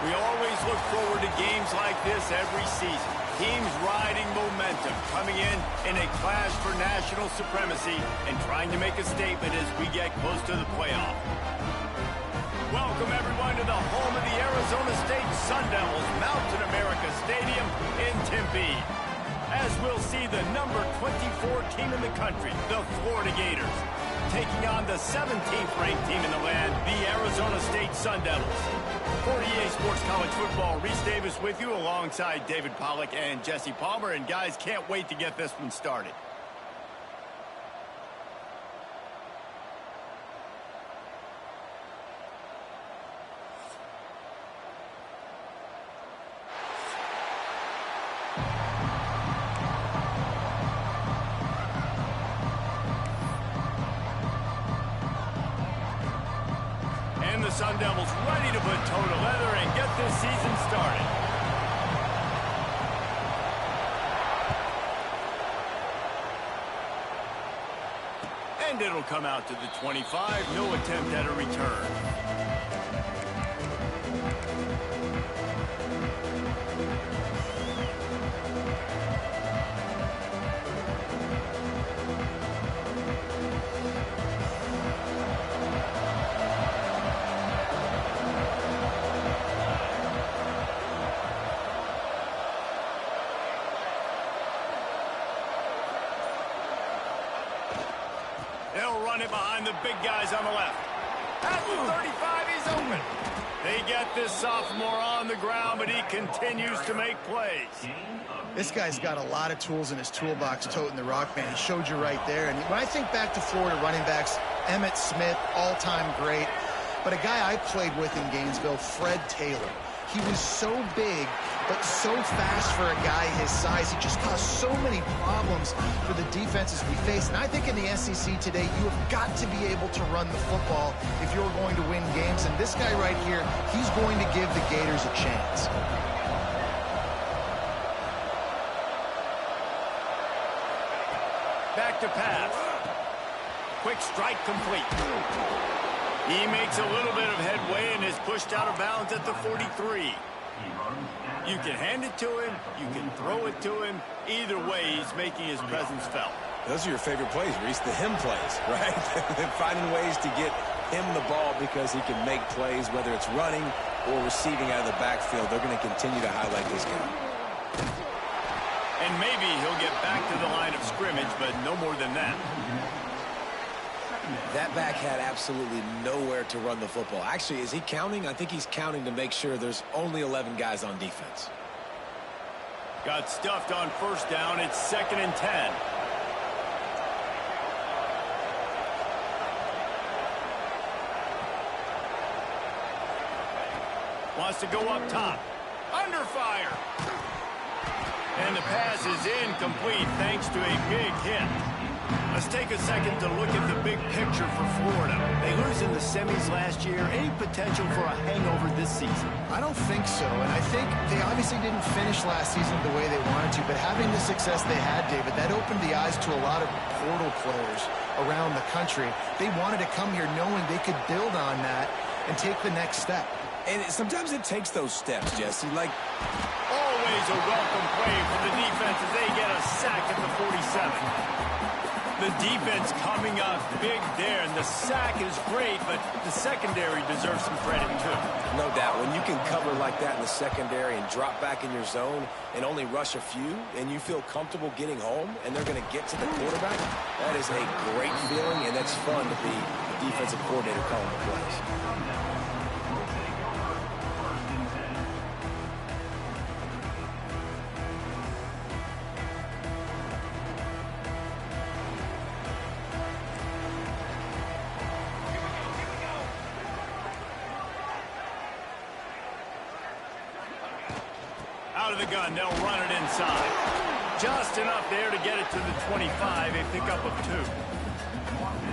We always look forward to games like this every season. Teams riding momentum, coming in a clash for national supremacy and trying to make a statement as we get close to the playoff. Welcome, everyone, to the home of the Arizona State Sun Devils, Mountain America Stadium in Tempe. As we'll see the number 24 team in the country, the Florida Gators, taking on the 17th ranked team in the land, the Arizona State Sun Devils. For EA Sports College Football, Reese Davis with you alongside David Pollack and Jesse Palmer. And guys, can't wait to get this one started. The Sun Devils ready to put toe to leather and get this season started. And it'll come out to the 25. No attempt at a return. They'll run it behind the big guys on the left. At the 35, he's open. They get this sophomore on the ground, but he continues to make plays. This guy's got a lot of tools in his toolbox toting the rock, man. He showed you right there. And when I think back to Florida running backs, Emmitt Smith, all-time great. But a guy I played with in Gainesville, Fred Taylor. He was so big, but so fast for a guy his size. He just caused so many problems for the defenses we face. And I think in the SEC today, you have got to be able to run the football if you're going to win games. And this guy right here, he's going to give the Gators a chance. Back to pass. Quick strike complete. He makes a little bit of headway and is pushed out of bounds at the 43. You can hand it to him, you can throw it to him. Either way, he's making his presence felt. Those are your favorite plays, Reese, the him plays, right? Finding ways to get him the ball because he can make plays, whether it's running or receiving out of the backfield. They're going to continue to highlight this guy. And maybe he'll get back to the line of scrimmage, but no more than that. That back had absolutely nowhere to run the football. Actually, is he counting? I think he's counting to make sure there's only 11 guys on defense. Got stuffed on first down. It's 2nd and 10. Wants to go up top. Under fire. And the pass is incomplete thanks to a big hit. Let's take a second to look at the big picture for Florida. They lose in the semis last year. Any potential for a hangover this season? I don't think so, and I think they obviously didn't finish last season the way they wanted to, but having the success they had, David, that opened the eyes to a lot of portal players around the country. They wanted to come here knowing they could build on that and take the next step. And sometimes it takes those steps, Jesse. Like, always a welcome play for the defense as they get a sack at the 47. The defense coming up big there, and the sack is great, but the secondary deserves some credit, too. No doubt. When you can cover like that in the secondary and drop back in your zone and only rush a few, and you feel comfortable getting home, and they're going to get to the quarterback, that is a great feeling, and that's fun to be the defensive coordinator calling the plays. Out of the gun, they'll run it inside. Just enough there to get it to the 25, a pickup of 2.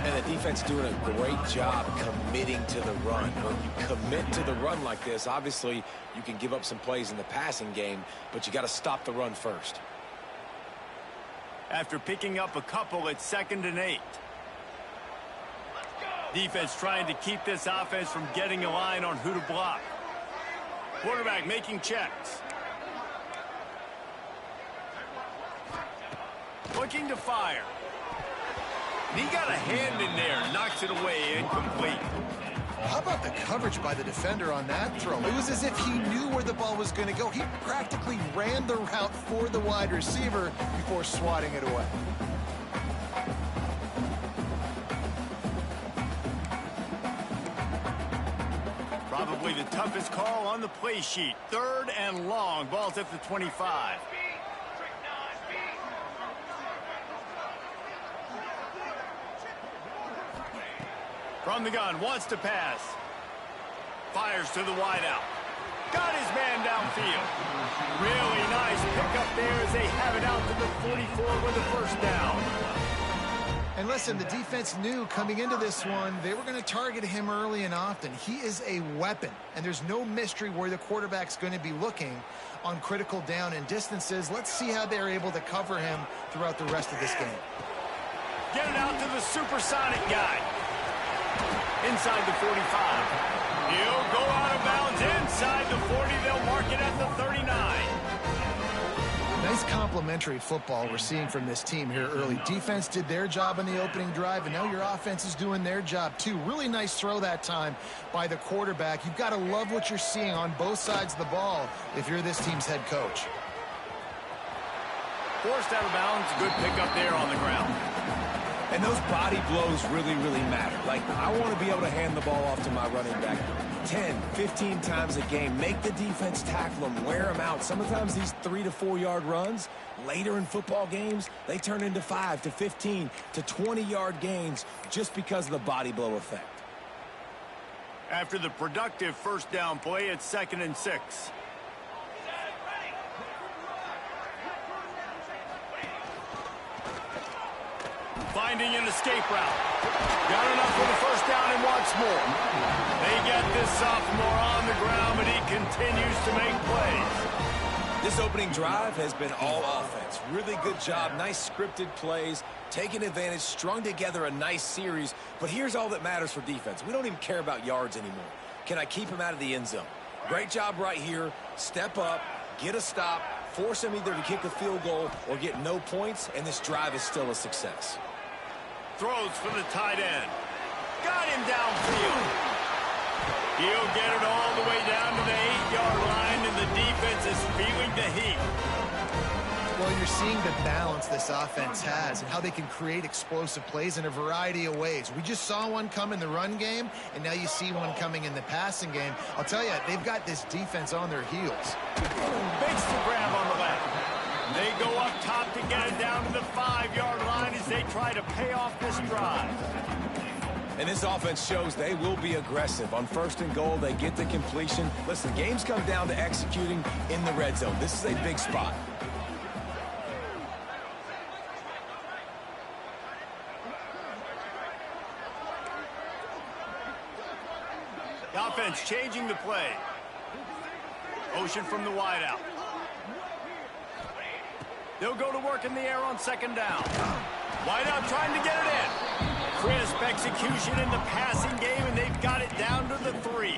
And the defense doing a great job committing to the run. When you commit to the run like this, obviously you can give up some plays in the passing game, but you got to stop the run first. After picking up a couple, it's 2nd and 8. Defense trying to keep this offense from getting a line on who to block. Quarterback making checks. Looking to fire. He got a hand in there, knocks it away, incomplete. How about the coverage by the defender on that throw? It was as if he knew where the ball was going to go. He practically ran the route for the wide receiver before swatting it away. Probably the toughest call on the play sheet. 3rd and long. Ball's at the 25. From the gun, wants to pass. Fires to the wideout. Got his man downfield. Really nice pickup there as they have it out to the 44 with a first down. And listen, the defense knew coming into this one, they were going to target him early and often. He is a weapon, and there's no mystery where the quarterback's going to be looking on critical down and distances. Let's see how they're able to cover him throughout the rest of this game. Get it out to the supersonic guy. Inside the 45. He'll go out of bounds inside the 40. They'll mark it at the 39. Nice complimentary football we're seeing from this team here early. Defense did their job on the opening drive, and now your offense is doing their job too. Really nice throw that time by the quarterback. You've got to love what you're seeing on both sides of the ball if you're this team's head coach. Forced out of bounds. Good pickup there on the ground. And those body blows really, really matter. Like, I want to be able to hand the ball off to my running back 10, 15 times a game. Make the defense tackle them, wear them out. Sometimes these 3 to 4 yard runs, later in football games, they turn into 5 to 15 to 20 yard gains just because of the body blow effect. After the productive first down play, it's 2nd and 6. Finding an escape route. Got enough for the first down and wants more. They get this sophomore on the ground, but he continues to make plays. This opening drive has been all offense. Really good job. Nice scripted plays. Taking advantage, strung together a nice series. But here's all that matters for defense. We don't even care about yards anymore. Can I keep him out of the end zone? Great job right here. Step up, get a stop, force him either to kick a field goal or get no points, and this drive is still a success. Throws for the tight end. Got him downfield. He'll get it all the way down to the 8-yard line, and the defense is feeling the heat. Well, you're seeing the balance this offense has and how they can create explosive plays in a variety of ways. We just saw one come in the run game, and now you see one coming in the passing game. I'll tell you, they've got this defense on their heels. Makes the grab on the left. They go up top to get it down to the 5-yard line as they try to pay off this drive. And this offense shows they will be aggressive. On 1st and goal, they get the completion. Listen, games come down to executing in the red zone. This is a big spot. The offense changing the play. Motion from the wideout. They'll go to work in the air on 2nd down. Wideout trying to get it in. Crisp execution in the passing game, and they've got it down to the 3.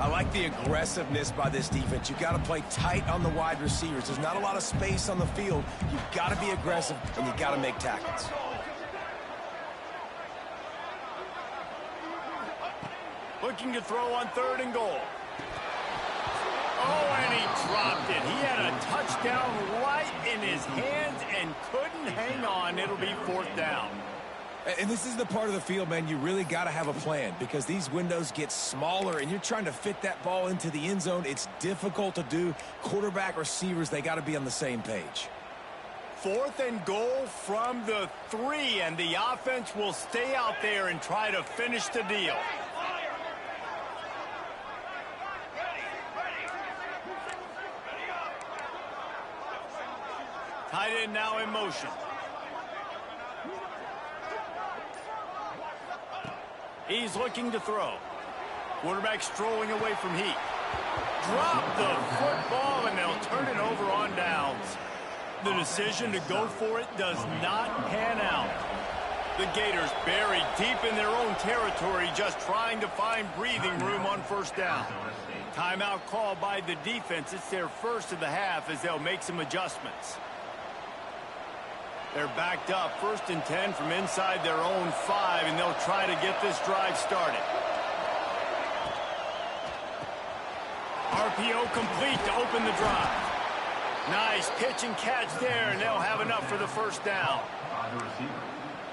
I like the aggressiveness by this defense. You've got to play tight on the wide receivers. There's not a lot of space on the field. You've got to be aggressive, and you've got to make tackles. Looking to throw on 3rd and goal. Oh, and he dropped it. He had a touchdown right in his hands and couldn't hang on. It'll be 4th down. And this is the part of the field, man, you really got to have a plan because these windows get smaller and you're trying to fit that ball into the end zone. It's difficult to do. Quarterback, receivers, they got to be on the same page. 4th and goal from the 3, and the offense will stay out there and try to finish the deal. Tight end now in motion. He's looking to throw. Quarterback strolling away from heat. Drop the football, and they'll turn it over on downs. The decision to go for it does not pan out. The Gators buried deep in their own territory, just trying to find breathing room on 1st down. Timeout called by the defense. It's their first of the half as they'll make some adjustments. They're backed up, 1st and 10 from inside their own 5, and they'll try to get this drive started. RPO complete to open the drive. Nice pitch and catch there, and they'll have enough for the first down.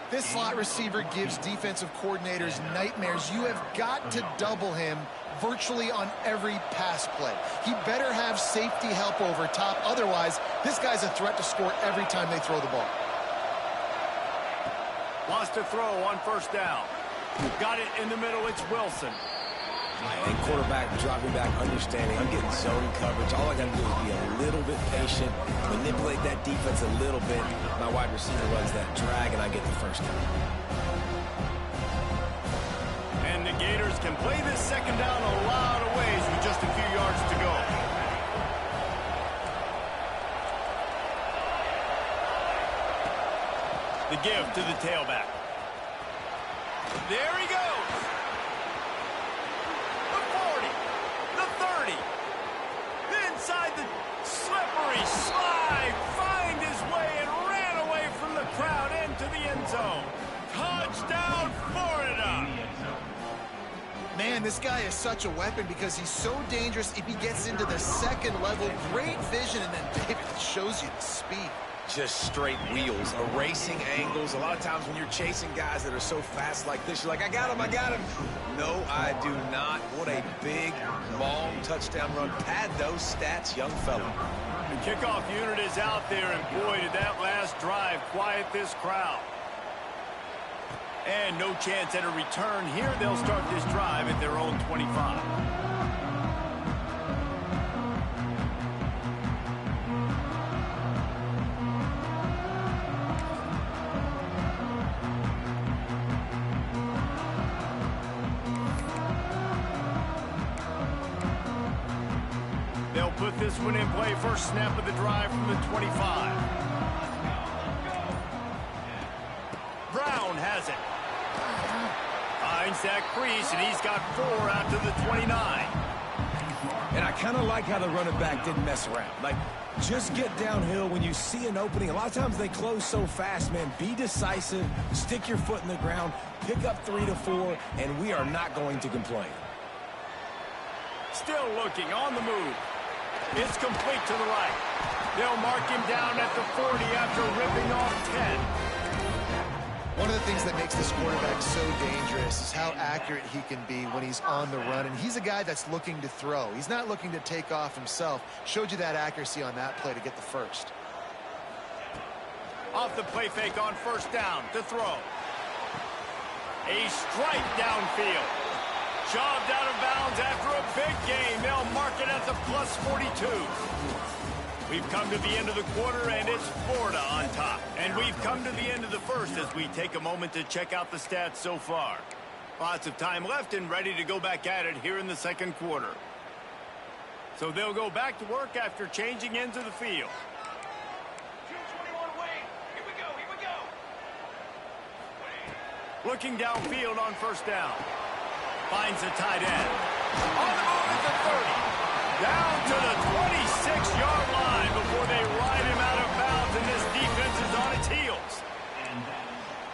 This slot receiver gives defensive coordinators nightmares. You have got to double him virtually on every pass play. He better have safety help over top. Otherwise, this guy's a threat to score every time they throw the ball. Wants to throw on 1st down. Got it in the middle. It's Wilson. And quarterback dropping back, understanding I'm getting zone coverage. All I got to do is be a little bit patient, manipulate that defense a little bit. My wide receiver runs that drag, and I get the first down. And the Gators can play this 2nd down a lot of ways with just a few yards to go. The give to the tailback. There he goes. Inside the slippery slide, find his way and ran away from the crowd into the end zone. Touchdown, Florida! Man, this guy is such a weapon because he's so dangerous if he gets into the 2nd level. Great vision, and then David shows you the speed. Just straight wheels, erasing angles. A lot of times when you're chasing guys that are so fast like this, you're like, I got him, I got him. No, I do not. What a big, long touchdown run. Pad those stats, young fella. The kickoff unit is out there, and boy, did that last drive quiet this crowd. And no chance at a return here. They'll start this drive at their own 25. Put this one in play. First snap of the drive from the 25. Brown has it. Finds that crease, and he's got 4 out to the 29. And I kind of like how the running back didn't mess around. Like, just get downhill when you see an opening. A lot of times they close so fast, man. Be decisive. Stick your foot in the ground. Pick up 3 to 4, and we are not going to complain. Still looking on the move. It's complete to the right. They'll mark him down at the 40 after ripping off 10. One of the things that makes this quarterback so dangerous is how accurate he can be when he's on the run. And he's a guy that's looking to throw. He's not looking to take off himself. Showed you that accuracy on that play to get the first. Off the play fake on 1st down to throw. A strike downfield. Shoved out of bounds after a big game. They'll mark it at the plus 42. We've come to the end of the quarter, and it's Florida on top. And we've come to the end of the first as we take a moment to check out the stats so far. Lots of time left and ready to go back at it here in the 2nd quarter. So they'll go back to work after changing ends of the field. Looking downfield on 1st down. Finds the tight end. On the move at the 30. Down to the 26-yard line before they ride him out of bounds, and this defense is on its heels.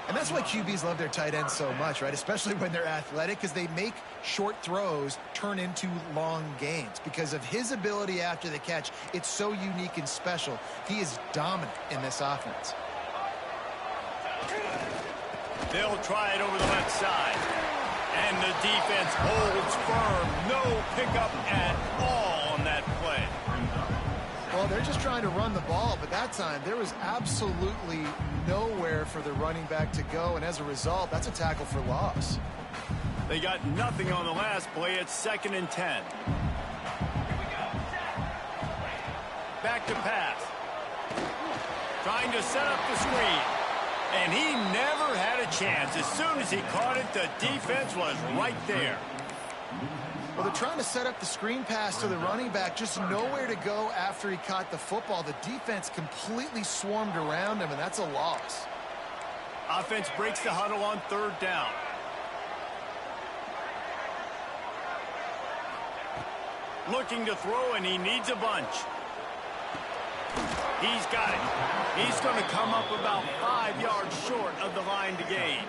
And that's why QBs love their tight ends so much, right? Especially when they're athletic, because they make short throws turn into long gains. Because of his ability after the catch, it's so unique and special. He is dominant in this offense. They'll try it over the left side. And the defense holds firm. No pickup at all on that play. Well, they're just trying to run the ball, but that time there was absolutely nowhere for the running back to go, and as a result, that's a tackle for loss. They got nothing on the last play. It's 2nd and 10. Back to pass. Trying to set up the screen. And he never had a chance. As soon as he caught it, the defense was right there. Well, they're trying to set up the screen pass to the running back, just nowhere to go after he caught the football. The defense completely swarmed around him, and that's a loss. Offense breaks the huddle on 3rd down. Looking to throw, and he needs a bunch. He's got it. He's going to come up about 5 yards short of the line to gain.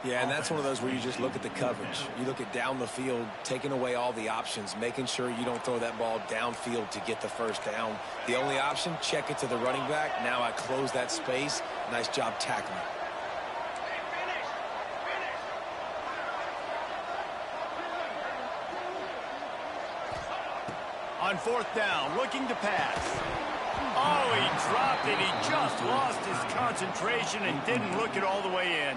Yeah, and that's one of those where you just look at the coverage. You look at down the field, taking away all the options, making sure you don't throw that ball downfield to get the first down. The only option, check it to the running back. Now I close that space. Nice job tackling. On fourth down, looking to pass. Oh, he dropped it. He just lost his concentration and didn't look it all the way in.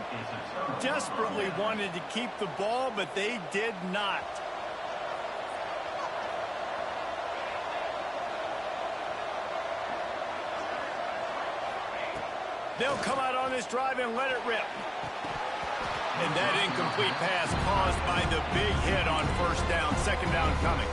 Desperately wanted to keep the ball, but they did not. They'll come out on this drive and let it rip. And that incomplete pass caused by the big hit on first down, second down coming.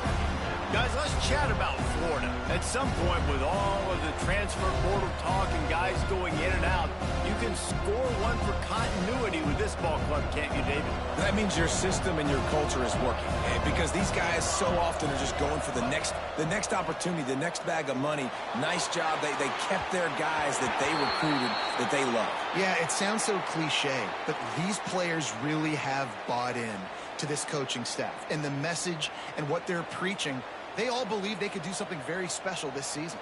Guys, let's chat about Florida. At some point, with all of the transfer portal talk and guys going in and out, you can score one for continuity with this ball club, can't you, David? That means your system and your culture is working, because these guys so often are just going for the next opportunity, the next bag of money. Nice job. They kept their guys that they recruited, that they love. Yeah, it sounds so cliche, but these players really have bought in to this coaching staff and the message and what they're preaching. They all believe they could do something very special this season.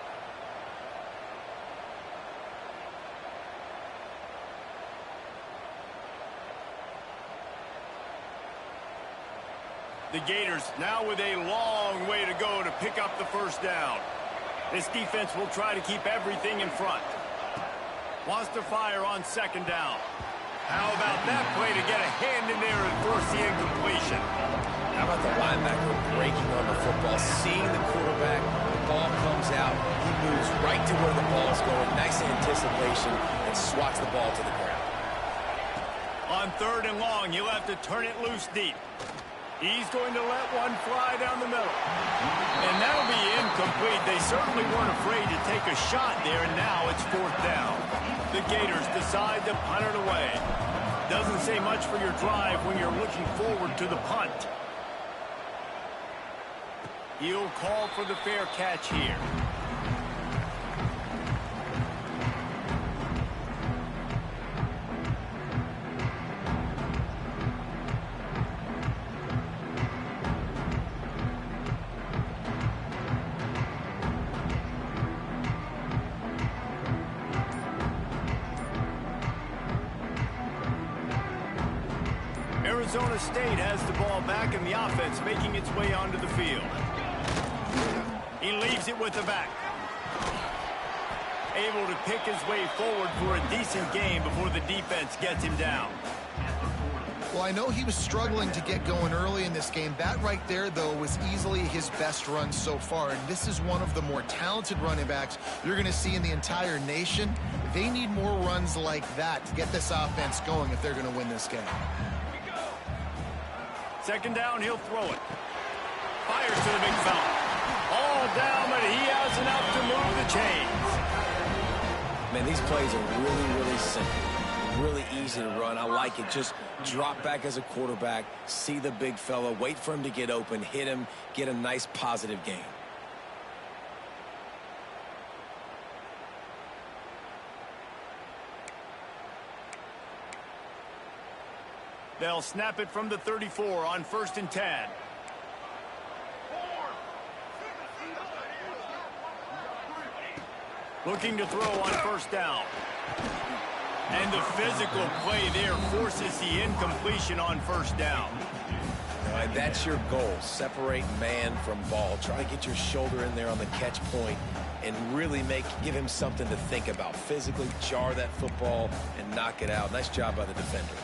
The Gators now with a long way to go to pick up the first down. This defense will try to keep everything in front. Wants to fire on second down. How about that play to get a hand in there and force the incompletion? How about the linebacker breaking on the football, seeing the quarterback, the ball comes out, he moves right to where the ball is going, nice anticipation, and swats the ball to the ground. On third and long, he'll have to turn it loose deep. He's going to let one fly down the middle. And that'll be incomplete. They certainly weren't afraid to take a shot there, and now it's fourth down. The Gators decide to punt it away. Doesn't say much for your drive when you're looking forward to the punt. He'll call for the fair catch here. Arizona State has the ball back and the offense making its way onto the field. He leaves it with the back. Able to pick his way forward for a decent game before the defense gets him down. Well, I know he was struggling to get going early in this game. That right there, though, was easily his best run so far. And this is one of the more talented running backs you're going to see in the entire nation. They need more runs like that to get this offense going if they're going to win this game. Second down, he'll throw it. Fires to the big fella. All down, but he has enough to move the chains. Man, these plays are really, really simple. Really easy to run. I like it. Just drop back as a quarterback, see the big fella, wait for him to get open, hit him, get a nice positive gain. They'll snap it from the 34 on 1st and 10. Looking to throw on first down. And the physical play there forces the incompletion on first down. And that's your goal. Separate man from ball. Try to get your shoulder in there on the catch point and really give him something to think about. Physically jar that football and knock it out. Nice job by the defender.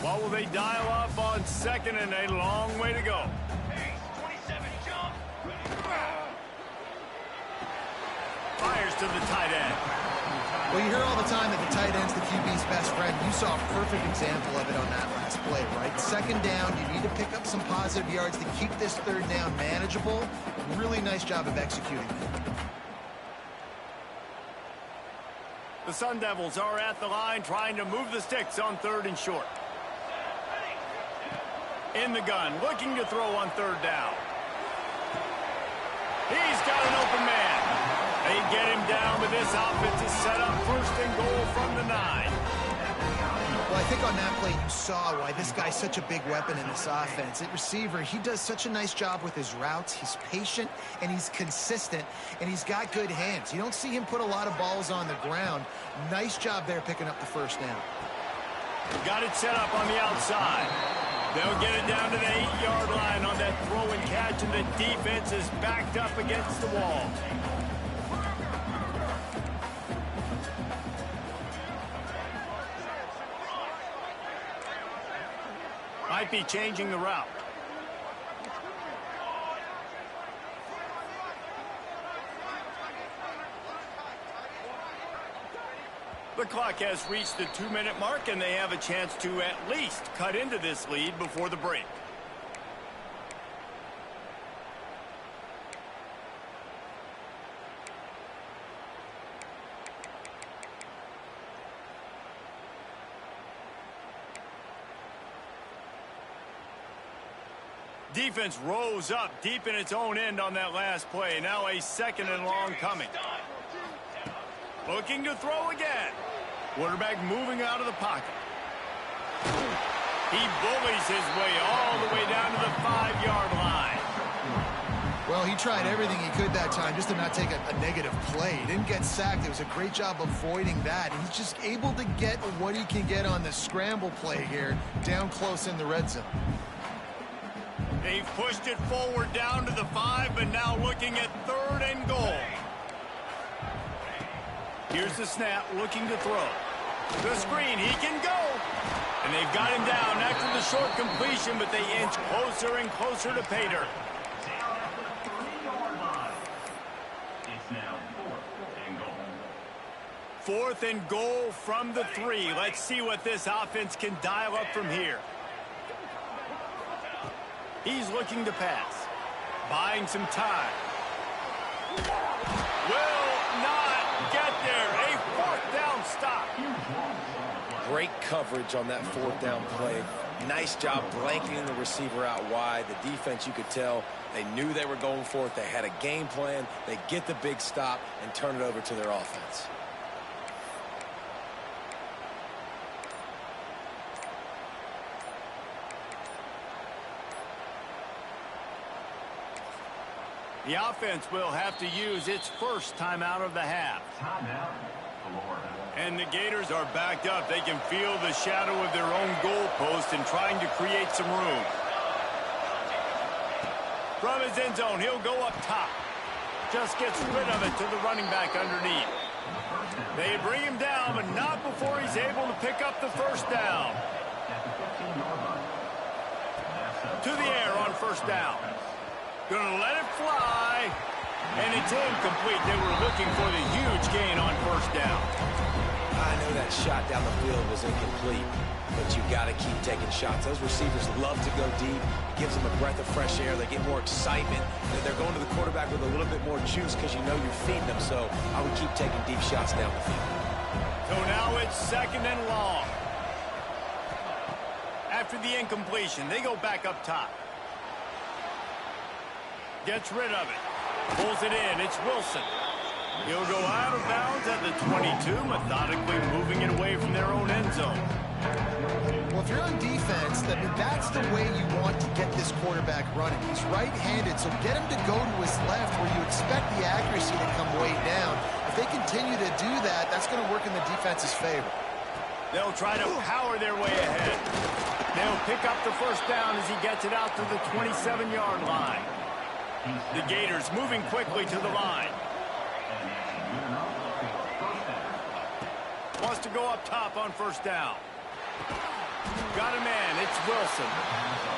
What will they dial up on second and a long way to go? Fires to the tight end. Well, you hear all the time that the tight end's the QB's best friend. You saw a perfect example of it on that last play, right? Second down, you need to pick up some positive yards to keep this third down manageable. Really nice job of executing. The Sun Devils are at the line trying to move the sticks on third and short. In the gun, looking to throw on third down. He's got an open man. They get him down, but this offense is set up 1st and goal from the 9. Well, I think on that play you saw why this guy's such a big weapon in this offense. At receiver, he does such a nice job with his routes. He's patient, and he's consistent, and he's got good hands. You don't see him put a lot of balls on the ground. Nice job there picking up the 1st down. Got it set up on the outside. They'll get it down to the 8-yard line on that throw and catch, and the defense is backed up against the wall. Might be changing the route. The clock has reached the 2-minute mark, and they have a chance to at least cut into this lead before the break. Defense rose up deep in its own end on that last play. Now a 2nd and long coming. Looking to throw again. Quarterback moving out of the pocket. He bullies his way all the way down to the 5-yard line. Well, he tried everything he could that time just to not take a negative play. He didn't get sacked. It was a great job avoiding that. He's just able to get what he can get on the scramble play here down close in the red zone. They've pushed it forward down to the 5, but now looking at 3rd and goal. Here's the snap, looking to throw. The screen, he can go. And they've got him down after the short completion, but they inch closer and closer to pay dirt. It's now 4th and goal. 4th and goal from the 3. Let's see what this offense can dial up from here. He's looking to pass. Buying some time. Will not get there. A 4th down stop. Great coverage on that 4th down play. Nice job blanketing the receiver out wide. The defense, you could tell, they knew they were going for it. They had a game plan. They get the big stop and turn it over to their offense. The offense will have to use its 1st timeout of the half. Timeout, Florida. And the Gators are backed up. They can feel the shadow of their own goalpost and trying to create some room. From his end zone, he'll go up top. Just gets rid of it to the running back underneath. They bring him down, but not before he's able to pick up the 1st down. To the air on 1st down. Gonna let it fly, and it's incomplete. They were looking for the huge gain on 1st down. I know that shot down the field was incomplete, but you got to keep taking shots. Those receivers love to go deep. It gives them a breath of fresh air. They get more excitement. They're going to the quarterback with a little bit more juice because you know you're feeding them. So I would keep taking deep shots down the field. So now it's 2nd and long. After the incompletion, they go back up top. Gets rid of it. Pulls it in. It's Wilson. He'll go out of bounds at the 22, methodically moving it away from their own end zone. Well, if you're on defense, that's the way you want to get this quarterback running. He's right-handed, so get him to go to his left where you expect the accuracy to come way down. If they continue to do that, that's going to work in the defense's favor. They'll try to power their way ahead. They'll pick up the 1st down as he gets it out to the 27-yard line. The Gators moving quickly to the line. Wants to go up top on 1st down. Got a man. It's Wilson.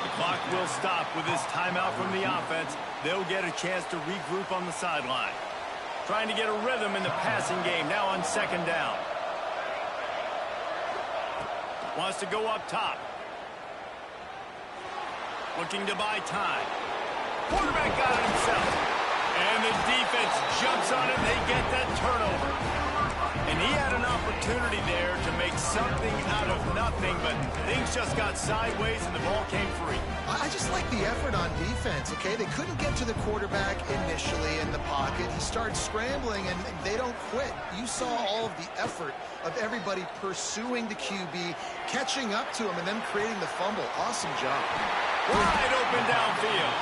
The clock will stop with this timeout from the offense. They'll get a chance to regroup on the sideline. Trying to get a rhythm in the passing game now on 2nd down. Wants to go up top. Looking to buy time. Quarterback got it himself. And the defense jumps on it. They get that turnover. And he had an opportunity opportunity there to make something out of nothing, but things just got sideways and the ball came free. I just like the effort on defense, okay? They couldn't get to the quarterback initially in the pocket. He starts scrambling, and they don't quit. You saw all of the effort of everybody pursuing the QB, catching up to him, and then creating the fumble. Awesome job. Wide open downfield.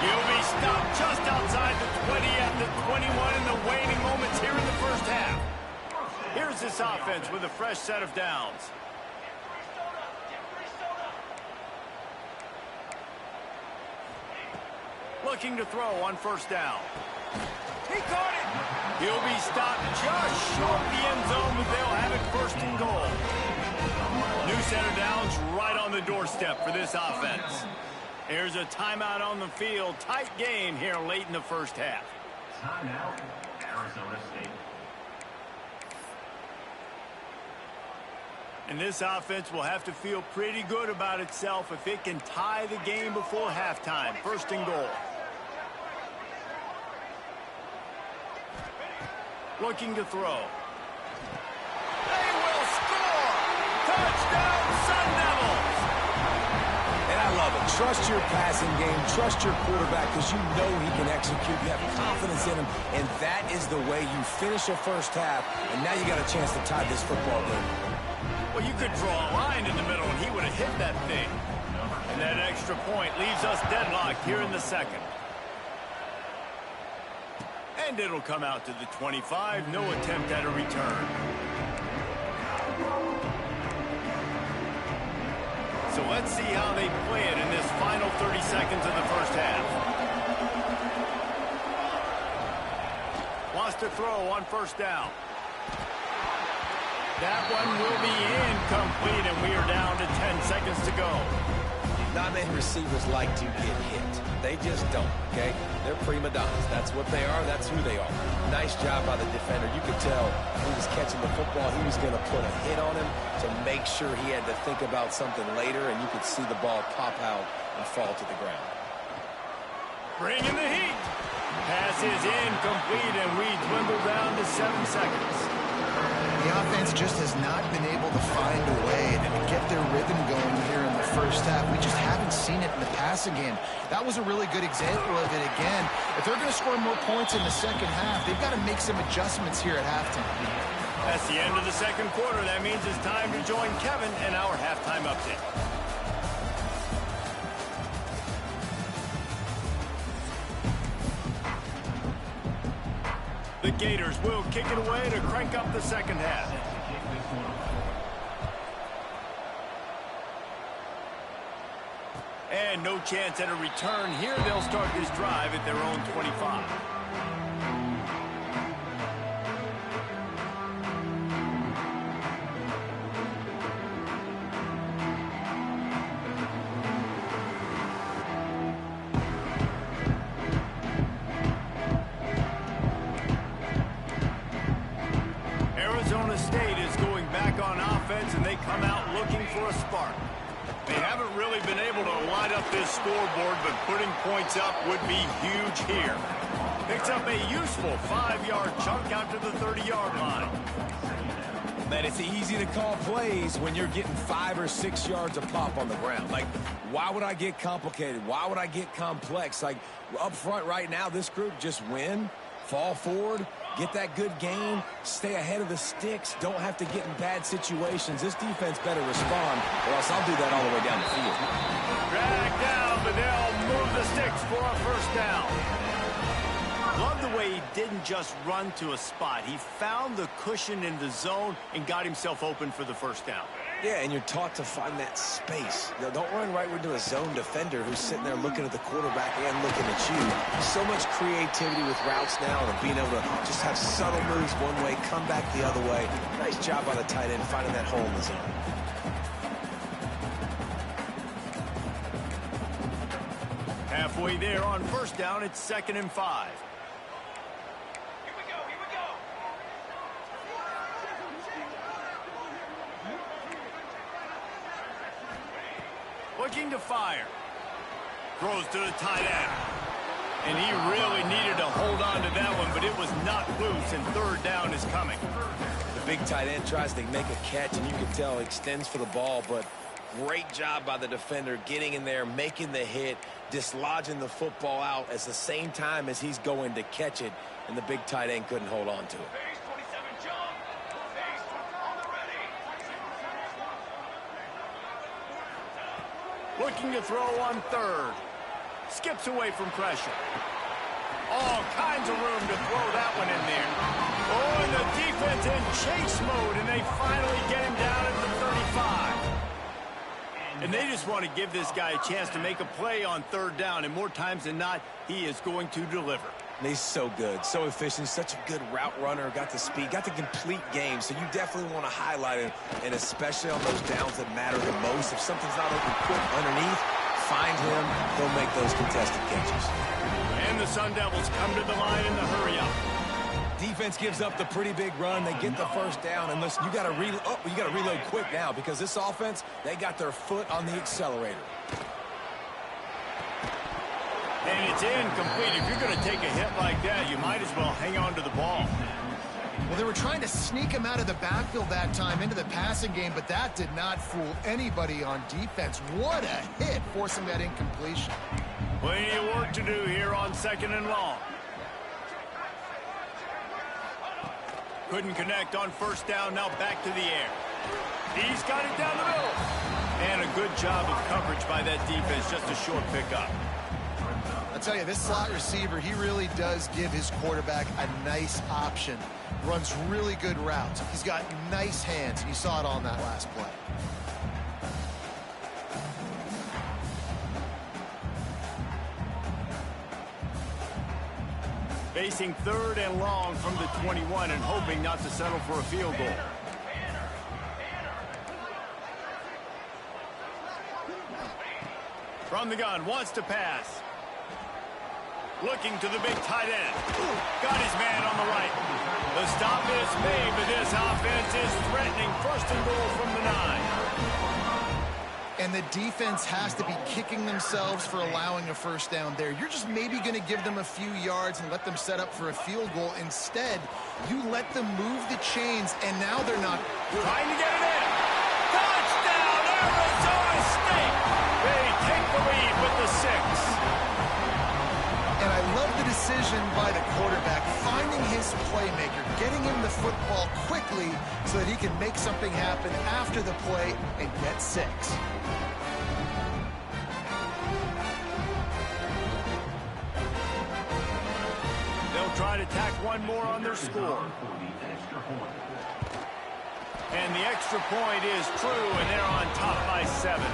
He'll be stopped just outside the 20 at the 21 in the waning moments here in the first half. Here's this offense with a fresh set of downs. Looking to throw on first down. He caught it. He'll be stopped just short the end zone, but they'll have it first and goal. New set of downs right on the doorstep for this offense. Here's a timeout on the field. Tight game here late in the first half. Timeout, Arizona State. And this offense will have to feel pretty good about itself if it can tie the game before halftime. First and goal. Looking to throw. They will score! Touchdown, Sun Devils! And I love it. Trust your passing game. Trust your quarterback because you know he can execute. You have confidence in him, and that is the way you finish a first half, and now you got a chance to tie this football game. Well, you could draw a line in the middle, and he would have hit that thing. And that extra point leaves us deadlocked here in the second. And it'll come out to the 25. No attempt at a return. So let's see how they play it in this final 30 seconds of the first half. Wants to throw on first down. That one will be incomplete, and we are down to 10 seconds to go. Not many receivers like to get hit. They just don't, okay? They're prima donnas. That's what they are. That's who they are. Nice job by the defender. You could tell he was catching the football. He was going to put a hit on him to make sure he had to think about something later, and you could see the ball pop out and fall to the ground. Bringing the heat. Pass is incomplete, and we dwindle down to 7 seconds. The offense just has not been able to find a way to get their rhythm going here in the first half. We just haven't seen it in the passing game. That was a really good example of it again. If they're going to score more points in the second half, they've got to make some adjustments here at halftime. That's the end of the second quarter. That means it's time to join Kevin in our halftime update. The Gators will kick it away to crank up the second half. And no chance at a return here. They'll start this drive at their own 25. Arizona State is going back on offense, and they come out looking for a spark. They haven't really been able to light up this scoreboard, but putting points up would be huge here. Picks up a useful 5-yard chunk out to the 30-yard line. Man, it's easy to call plays when you're getting 5 or 6 yards a pop on the ground. Like, why would I get complicated? Why would I get complex? Like, up front right now, this group just win, fall forward, get that good gain, stay ahead of the sticks, don't have to get in bad situations. This defense better respond, or else I'll do that all the way down the field. Drag down, but they'll move the sticks for a first down. Love the way he didn't just run to a spot. He found the cushion in the zone and got himself open for the first down. Yeah, and you're taught to find that space. You know, don't run right into a zone defender who's sitting there looking at the quarterback and looking at you. So much creativity with routes now and being able to just have subtle moves one way, come back the other way. Nice job by the tight end finding that hole in the zone. Halfway there on first down, it's 2nd and 5. Looking to fire. Throws to the tight end. And he really needed to hold on to that one, but it was not loose, and 3rd down is coming. The Big tight end tries to make a catch, and you can tell he extends for the ball, but great job by the defender getting in there, making the hit, dislodging the football out at the same time as he's going to catch it, and the big tight end couldn't hold on to it. Looking to throw on third. Skips away from pressure. All kinds of room to throw that one in there. Oh, and the defense in chase mode, and they finally get him down at the 35. And they just want to give this guy a chance to make a play on third down, and more times than not, he is going to deliver. And he's so good, so efficient, such a good route runner, got the speed, got the complete game, so you definitely want to highlight him, and especially on those downs that matter the most. If something's not open quick underneath, find him, he'll make those contested catches. And the Sun Devils come to the line in the hurry-up. Defense gives up the pretty big run. They get the first down, and listen, you got to reload quick now because this offense, they got their foot on the accelerator. And it's incomplete. If you're going to take a hit like that, you might as well hang on to the ball. Well, they were trying to sneak him out of the backfield that time into the passing game, but that did not fool anybody on defense. What a hit, forcing that incompletion. Plenty of work to do here on 2nd and long. Couldn't connect on first down, now back to the air. He's got it down the middle. And a good job of coverage by that defense, just a short pickup. I'll tell you, this slot receiver, he really does give his quarterback a nice option. Runs really good routes. He's got nice hands. You saw it on that last play. Facing 3rd and long from the 21 and hoping not to settle for a field goal. From the gun, wants to pass. Looking to the big tight end. Got his man on the right. The stop is made, but this offense is threatening. 1st and goal from the 9. And the defense has to be kicking themselves for allowing a first down there. You're just maybe going to give them a few yards and let them set up for a field goal. Instead, you let them move the chains, and now they're not trying to get it in. Touchdown, Arizona State! They take the lead with the 6. And I love the decision by the quarterback, finding his playmaker, getting him the football quickly so that he can make something happen after the play and get 6. They'll try to tack one more on their score. And the extra point is true, and they're on top by 7.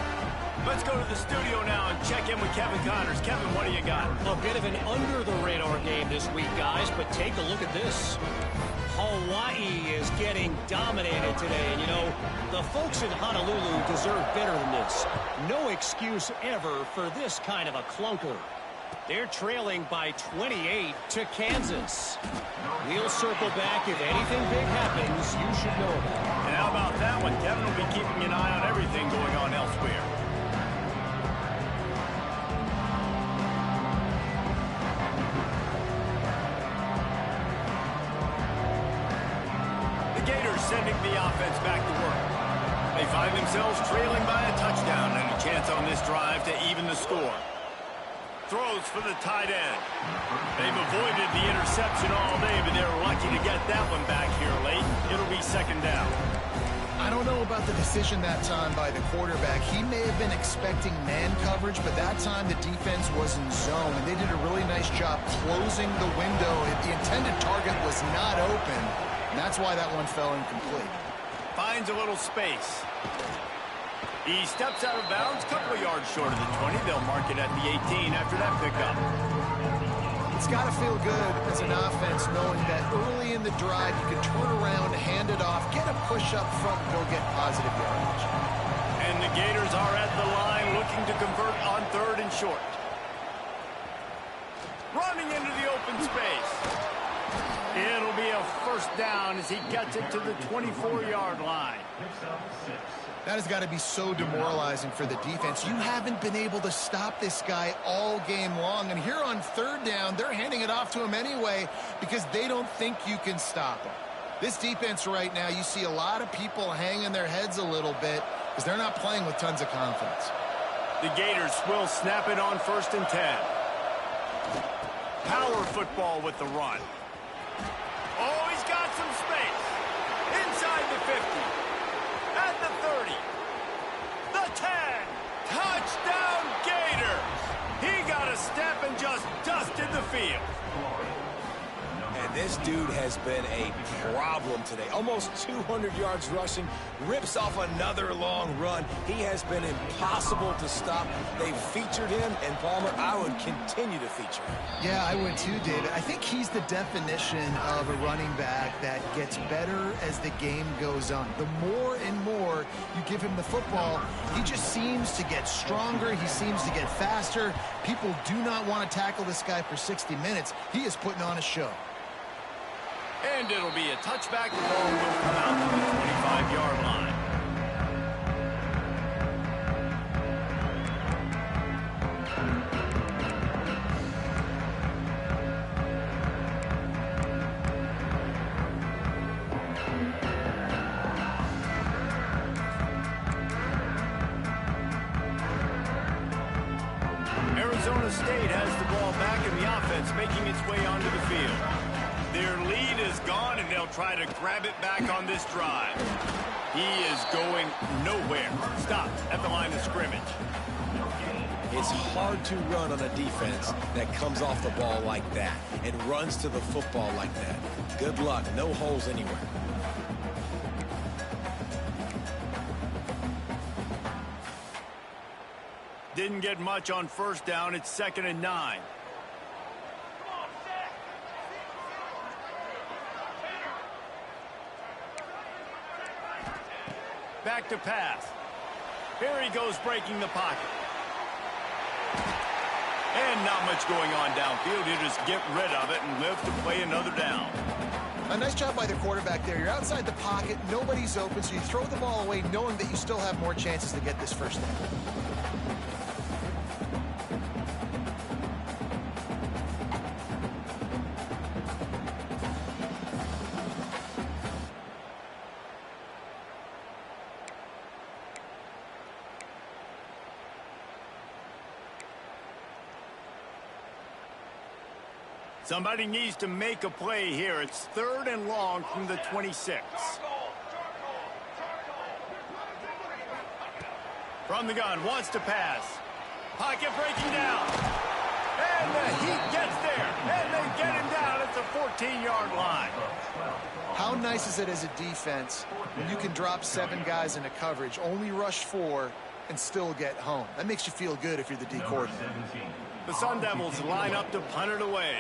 Let's go to the studio now and check in with Kevin Connors. Kevin, what do you got? A bit of an under-the-radar game this week, guys, but take a look at this. Hawaii is getting dominated today, and, you know, the folks in Honolulu deserve better than this. No excuse ever for this kind of a clunker. They're trailing by 28 to Kansas. We'll circle back. If anything big happens, you should know about it. And how about that one? Kevin will be keeping an eye on everything going on elsewhere. Sending the offense back to work. They find themselves trailing by a touchdown and a chance on this drive to even the score. Throws for the tight end. They've avoided the interception all day, but they're lucky to get that one back here late. It'll be 2nd down. I don't know about the decision that time by the quarterback. He may have been expecting man coverage, but that time the defense was in zone, and they did a really nice job closing the window. The intended target was not open. And that's why that one fell incomplete. Finds a little space. He steps out of bounds, a couple of yards short of the 20. They'll mark it at the 18 after that pickup. It's got to feel good as an offense knowing that early in the drive you can turn around, hand it off, get a push up front, and go get positive yardage. And the Gators are at the line looking to convert on 3rd and short. Running into the open space. It'll be a first down as he gets it to the 24-yard line. That has got to be so demoralizing for the defense. You haven't been able to stop this guy all game long. And here on 3rd down, they're handing it off to him anyway because they don't think you can stop him. This defense right now, you see a lot of people hanging their heads a little bit because they're not playing with tons of confidence. The Gators will snap it on 1st and 10. Power football with the run. Oh, he's got some space. Inside the 50. At the 30. The 10. Touchdown Gators. He got a step and just dusted the field. And this dude has been a problem today. Almost 200 yards rushing, rips off another long run. He has been impossible to stop. They've featured him, and Palmer, I would continue to feature him. Yeah, I would too, David. I think he's the definition of a running back that gets better as the game goes on. The more and more you give him the football, he just seems to get stronger. He seems to get faster. People do not want to tackle this guy for 60 minutes. He is putting on a show. And it'll be a touchback. The ball will come out to the 25-yard line. Arizona State has the ball back in the offense, making its way onto the field. Their lead is gone, and they'll try to grab it back on this drive. He is going nowhere. Stop at the line of scrimmage. It's hard to run on a defense that comes off the ball like that and runs to the football like that. Good luck. No holes anywhere. Didn't get much on 1st down. It's 2nd and 9. Back to pass. Here he goes, breaking the pocket. And not much going on downfield. He'll just get rid of it and live to play another down. A nice job by the quarterback there. You're outside the pocket. Nobody's open, so you throw the ball away knowing that you still have more chances to get this 1st down. Somebody needs to make a play here. It's 3rd and long from the 26. From the gun, wants to pass. Pocket breaking down. And the Heat gets there. And they get him down at the 14-yard line. How nice is it as a defense when you can drop 7 guys into coverage, only rush 4, and still get home? That makes you feel good if you're the D coordinator. The Sun Devils line up to punt it away.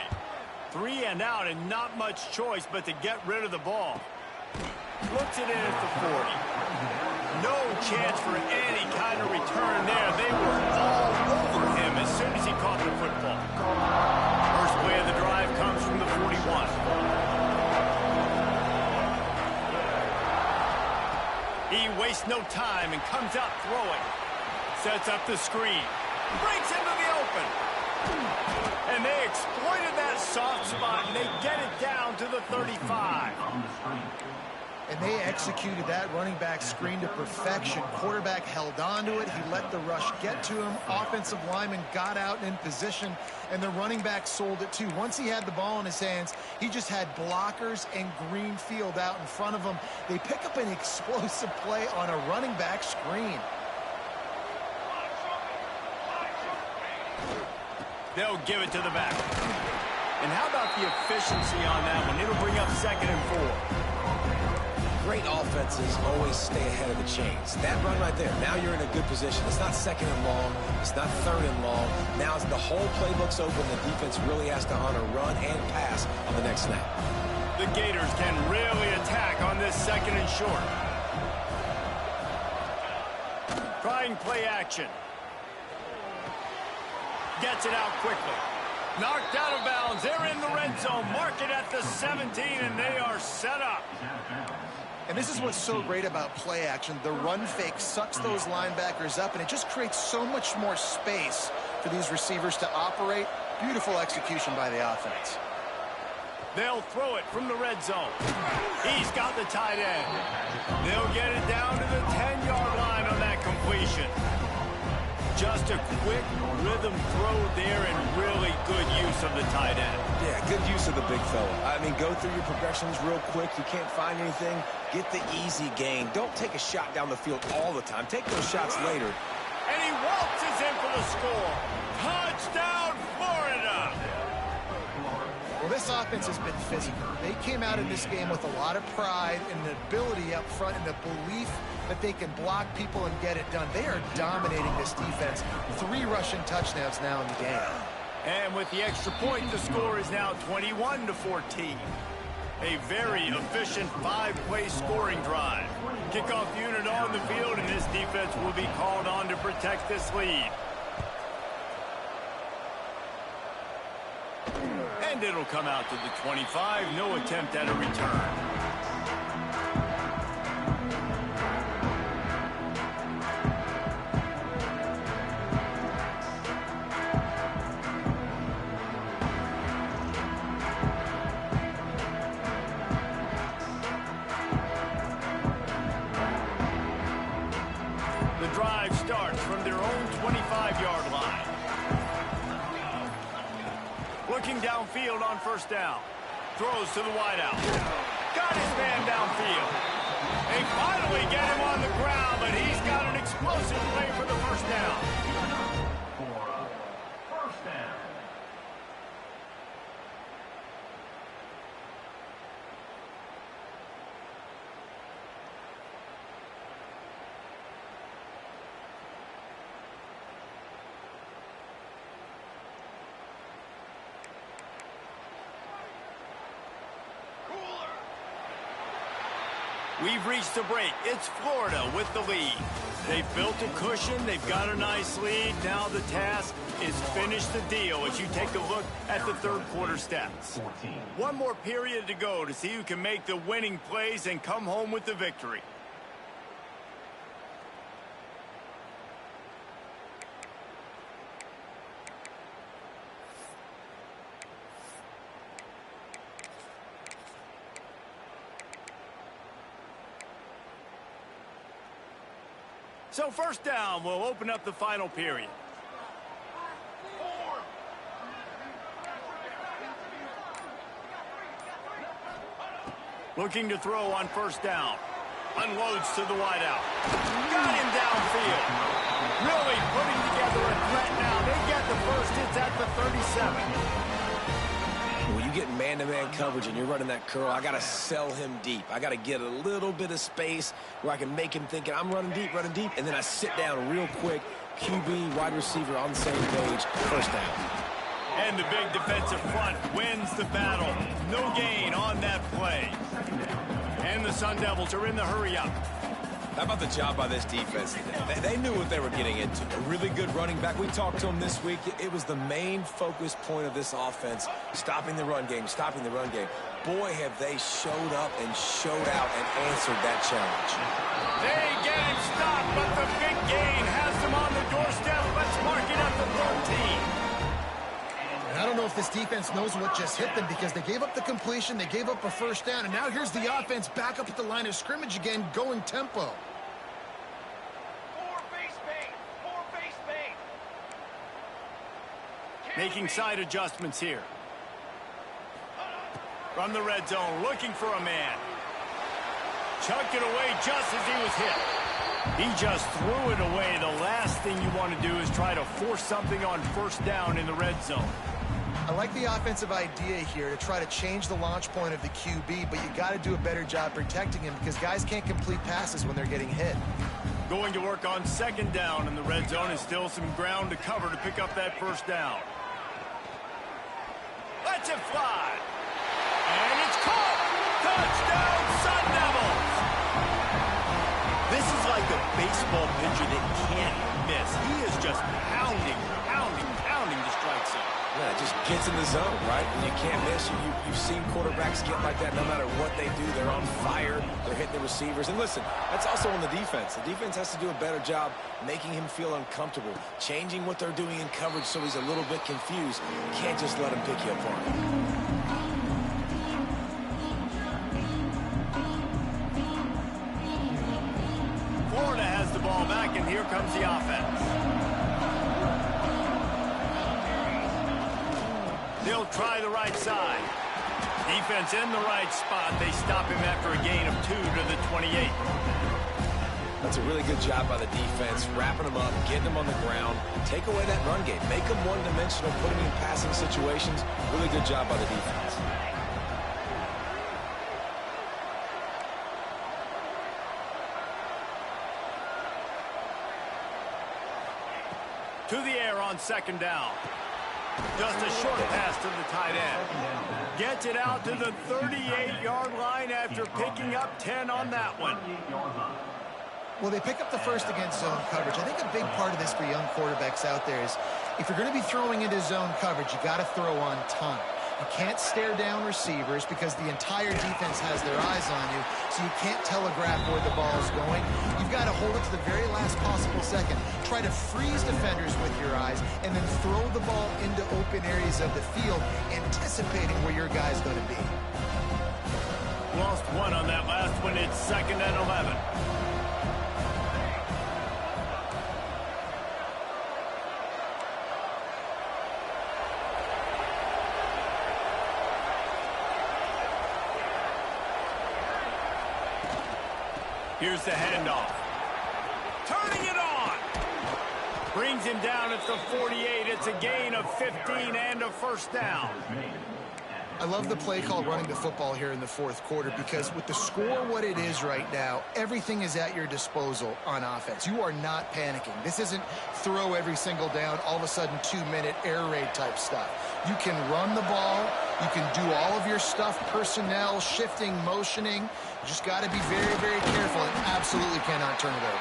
3 and out, and not much choice but to get rid of the ball. Looks it in at the 40. No chance for any kind of return there. They were all over him as soon as he caught the football. First play of the drive comes from the 41. He wastes no time and comes out throwing. Sets up the screen. Breaks into the open. And they exploited that soft spot, and they get it down to the 35. And they executed that running back screen to perfection. Quarterback held on to it. He let the rush get to him. Offensive lineman got out in position, and the running back sold it too. Once he had the ball in his hands, he just had blockers and green field out in front of him. They pick up an explosive play on a running back screen. They'll give it to the back. And how about the efficiency on that one? It'll bring up 2nd and 4. Great offenses always stay ahead of the chains. That run right there, now you're in a good position. It's not 2nd and long. It's not 3rd and long. Now the whole playbook's open. The defense really has to honor run and pass on the next snap. The Gators can really attack on this 2nd and short. Trying play action. Gets it out quickly. Knocked out of bounds. They're in the red zone. Mark it at the 17, and they are set up. And this is what's so great about play action. The run fake sucks those linebackers up, and it just creates so much more space for these receivers to operate. Beautiful execution by the offense. They'll throw it from the red zone. He's got the tight end. They'll get it down to the 10-yard line on that completion. Just a quick rhythm throw there and really good use of the tight end. Yeah, good use of the big fella. I mean, go through your progressions real quick. You can't find anything, get the easy gain. Don't take a shot down the field all the time. Take those shots later. And he waltzes in for the score. Touchdown, Florida! Well, this offense has been physical. They came out in this game with a lot of pride and the ability up front and the belief that they can block people and get it done. They are dominating this defense. 3 rushing touchdowns now in the game. And with the extra point, the score is now 21-14. A very efficient 5-play scoring drive. Kickoff unit on the field, and this defense will be called on to protect this lead. And it'll come out to the 25. No attempt at a return. The drive starts from their own 25-yard line. Looking downfield on first down. Throws to the wideout. Got his man downfield. They finally get him on the ground, but he's got an explosive play for the first down. First down. We've reached the break. It's Florida with the lead. They've built a cushion. They've got a nice lead. Now the task is finish the deal as you take a look at the third quarter stats. 14. One more period to go to see who can make the winning plays and come home with the victory. So first down will open up the final period. Looking to throw on first down. Unloads to the wideout. Got him downfield. Really putting together a threat now. They get the first. It's at the 37. When you get man-to-man coverage and you're running that curl, I got to sell him deep. I got to get a little bit of space where I can make him think I'm running deep, and then I sit down real quick. QB, wide receiver on the same page, first down. And the big defensive front wins the battle. No gain on that play. And the Sun Devils are in the hurry-up. How about the job by this defense? They knew what they were getting into. A really good running back. We talked to him this week. It was the main focus point of this offense, stopping the run game, stopping the run game. Boy, have they showed up and showed out and answered that challenge. They get him stopped, but the big gain has them on the doorstep. Let's mark it up to 13. I don't know if this defense knows what just hit them because they gave up the completion, they gave up a first down, and now here's the offense back up at the line of scrimmage again, going tempo. Making side adjustments here. From the red zone, looking for a man. Chucked it away just as he was hit. He just threw it away. The last thing you want to do is try to force something on first down in the red zone. I like the offensive idea here to try to change the launch point of the QB, but you got to do a better job protecting him because guys can't complete passes when they're getting hit. Going to work on second down in the red zone and still some ground to cover to pick up that first down. Lets it fly. And it's caught. Touchdown, Sun Devils. This is like a baseball pitcher that can't miss. He is just pounding the strike zone. Yeah, it just gets in the zone, right? And you can't miss. You've seen quarterbacks get like that no matter what they do. They're on fire. They're hitting the receivers. And listen, that's also on the defense. The defense has to do a better job making him feel uncomfortable, changing what they're doing in coverage so he's a little bit confused. You can't just let him pick you apart. ball back, and here comes the offense. They'll try the right side. Defense in the right spot. They stop him after a gain of 2 to the 28. That's a really good job by the defense, wrapping them up, getting them on the ground. Take away that run game. Make them one-dimensional, put them in passing situations. Really good job by the defense. To the air on second down. Just a short pass to the tight end. Gets it out to the 38-yard line after picking up 10 on that one. Well, they pick up the first against zone coverage. I think a big part of this for young quarterbacks out there is if you're going to be throwing into zone coverage, you got to throw on time. You can't stare down receivers because the entire defense has their eyes on you, so you can't telegraph where the ball's going. You've got to hold it to the very last possible second. Try to freeze defenders with your eyes, and then throw the ball into open areas of the field, anticipating where your guy's going to be. Lost one on that last one. It's 2nd and 11. Here's the handoff. Turning it on. Brings him down at the 48. It's a gain of 15 and a first down. I love the play call running the football here in the fourth quarter because with the score what it is right now, everything is at your disposal on offense. You are not panicking. This isn't throw every single down, all of a sudden 2-minute air raid type stuff. You can run the ball. You can do all of your stuff, personnel, shifting, motioning. You just got to be very, very careful and absolutely cannot turn it over.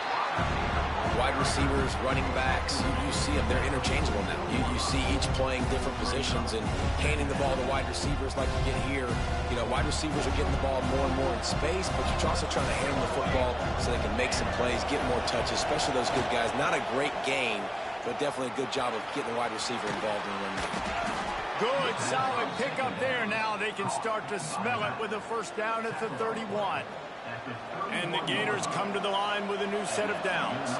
Wide receivers, running backs, you see them. They're interchangeable now. You see each playing different positions and handing the ball to wide receivers like you get here. You know, wide receivers are getting the ball more and more in space, but you're also trying to hand them the football so they can make some plays, get more touches, especially those good guys. Not a great game, but definitely a good job of getting the wide receiver involved in the run game. Good, solid pickup there. Now they can start to smell it with a first down at the 31. And the Gators come to the line with a new set of downs.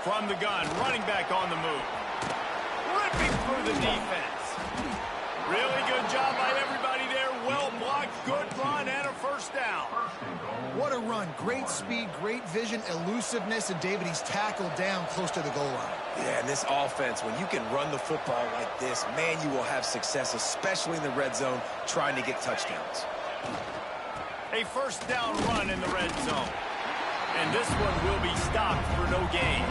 From the gun, running back on the move. Ripping through the defense. Really good job by everybody there. Well blocked, good run, and a first down. What a run. Great speed, great vision, elusiveness, and David, he's tackled down close to the goal line. Yeah, and this offense, when you can run the football like this, man, you will have success, especially in the red zone, trying to get touchdowns. A first down run in the red zone. And this one will be stopped for no gain.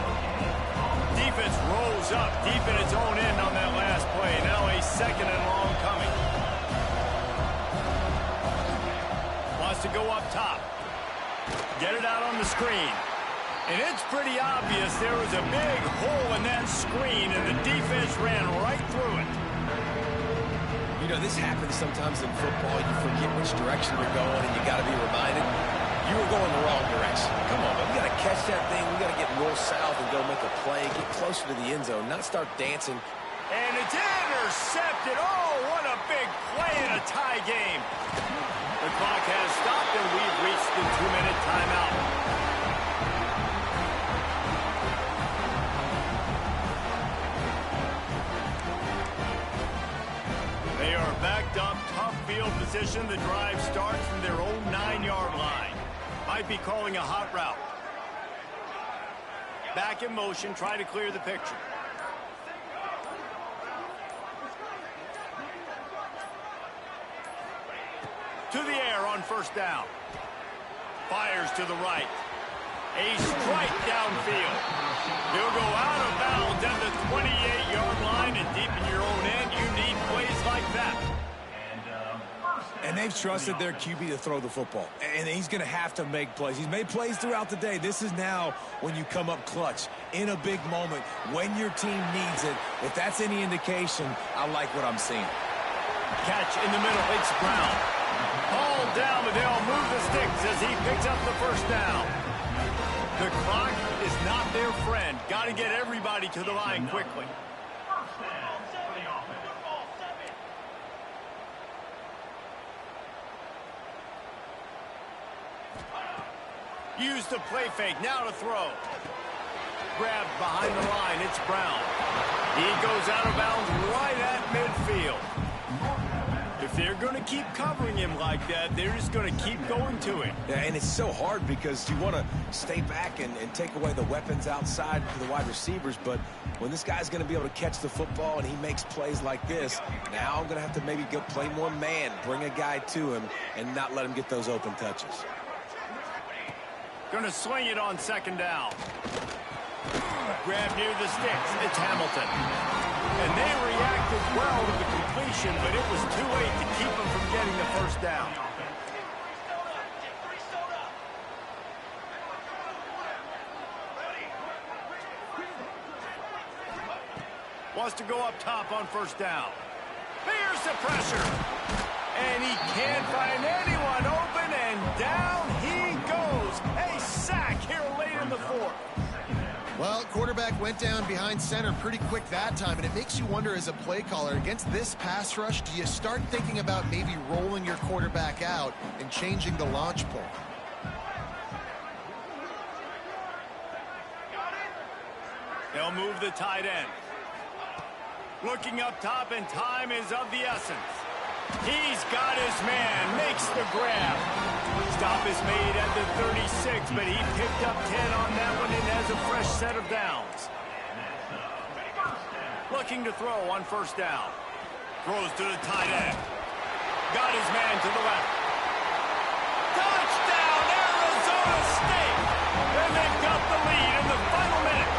Defense rolls up deep in its own end on that last play. Now a 2nd and long coming. Wants to go up top. Get it out on the screen. And it's pretty obvious there was a big hole in that screen, and the defense ran right through it. You know, this happens sometimes in football. You forget which direction you're going, and you got to be reminded you were going the wrong direction. Come on, man. We got to catch that thing. We got to get north south and go make a play, get closer to the end zone, not start dancing. And it's intercepted. Oh, what a big play in a tie game. The clock has stopped, and we've reached the 2-minute timeout. They are backed up, tough field position. The drive starts from their own 9-yard line. Might be calling a hot route. Back in motion, try to clear the picture. To the air on first down. Fires to the right. A strike downfield. He'll go out of bounds at the 28-yard line, and deep in your own end, you need plays like that. And they've trusted their QB to throw the football. And he's going to have to make plays. He's made plays throughout the day. This is now when you come up clutch in a big moment when your team needs it. If that's any indication, I like what I'm seeing. Catch in the middle. It's Brown. Ball down, but they'll move the sticks as he picks up the first down. The clock is not their friend. Got to get everybody to the line quickly. Use the play fake. Now to throw. Grabbed behind the line. It's Brown. He goes out of bounds right at midfield. If they're going to keep covering him like that, they're just going to keep going to it. Yeah, and it's so hard because you want to stay back and take away the weapons outside for the wide receivers, but when this guy's going to be able to catch the football and he makes plays like this, now I'm going to have to maybe go play more man, bring a guy to him, and not let him get those open touches. Going to swing it on second down. Grab near the sticks. It's Hamilton. And they reacted well to the completion, but it was too late to keep them from getting the first down. Wants to go up top on first down. Here's the pressure. And he can't find anyone open, and down he goes. A sack here late in the fourth. Well, quarterback went down behind center pretty quick that time, and it makes you wonder as a play caller, against this pass rush, do you start thinking about maybe rolling your quarterback out and changing the launch point? They'll move the tight end. Looking up top, and time is of the essence. He's got his man, makes the grab. Stop is made at the 36, but he picked up 10 on that one and has a fresh set of downs. Looking to throw on first down. Throws to the tight end. Got his man to the left. Touchdown, Arizona State! And they've got the lead in the final minute.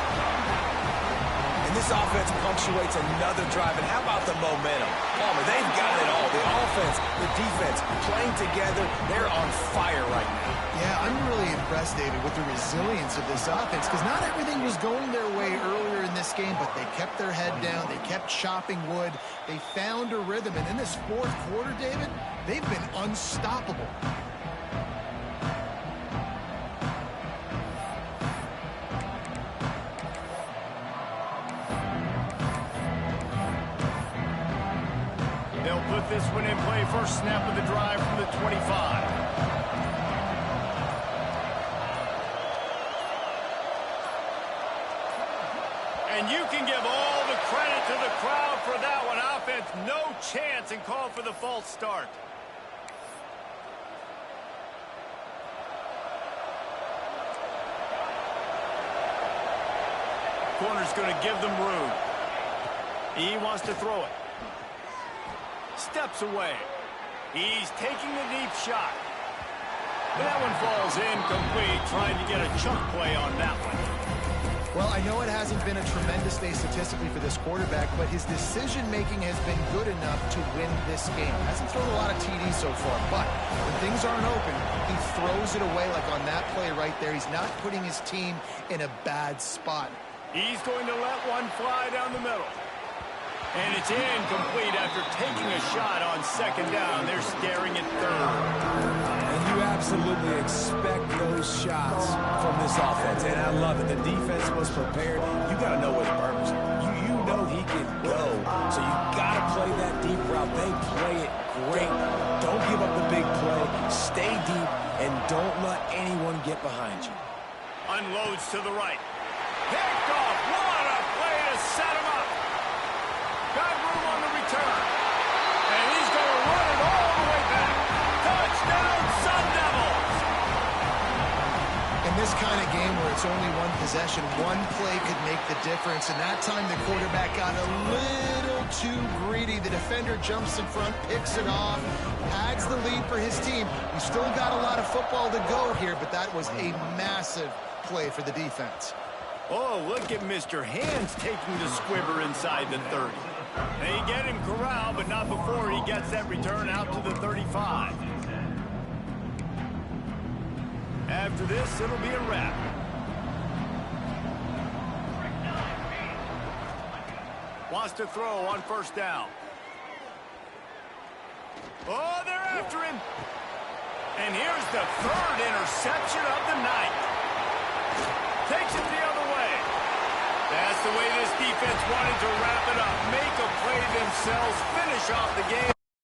This offense punctuates another drive, and how about the momentum? Palmer, they've got it all. The offense, the defense, playing together. They're on fire right now. Yeah, I'm really impressed, David, with the resilience of this offense, because not everything was going their way earlier in this game, but they kept their head down. They kept chopping wood. They found a rhythm, and in this fourth quarter, David, they've been unstoppable. They'll put this one in play. First snap of the drive from the 25. And you can give all the credit to the crowd for that one. Offense, no chance, and call for the false start. Corner's going to give them room. He wants to throw it. Steps away. He's taking the deep shot. But that one falls incomplete, trying to get a chunk play on that one. Well, I know it hasn't been a tremendous day statistically for this quarterback, but his decision-making has been good enough to win this game. Hasn't thrown a lot of TDs so far, but when things aren't open, he throws it away like on that play right there. He's not putting his team in a bad spot. He's going to let one fly down the middle. And it's incomplete after taking a shot on second down. They're staring at third. And you absolutely expect those shots from this offense. And I love it. The defense was prepared. You got to know his purpose. You know he can go. So you got to play that deep route. They play it great. Don't give up the big play. Stay deep and don't let anyone get behind you. Unloads to the right. Picked off. What a play to set him up. Got room on the return. And he's going to run it all the way back. Touchdown, Sun Devils! In this kind of game where it's only one possession, one play could make the difference. And that time the quarterback got a little too greedy. The defender jumps in front, picks it off, adds the lead for his team. He's still got a lot of football to go here, but that was a massive play for the defense. Oh, look at Mr. Hands taking the squibber inside the 30. They get him corralled, but not before he gets that return out to the 35. After this, it'll be a wrap. Wants to throw on first down. Oh, they're after him. And here's the third interception of the night. Takes it the other way. That's the way this defense wanted to wrap it up. Make a play themselves, finish off the game.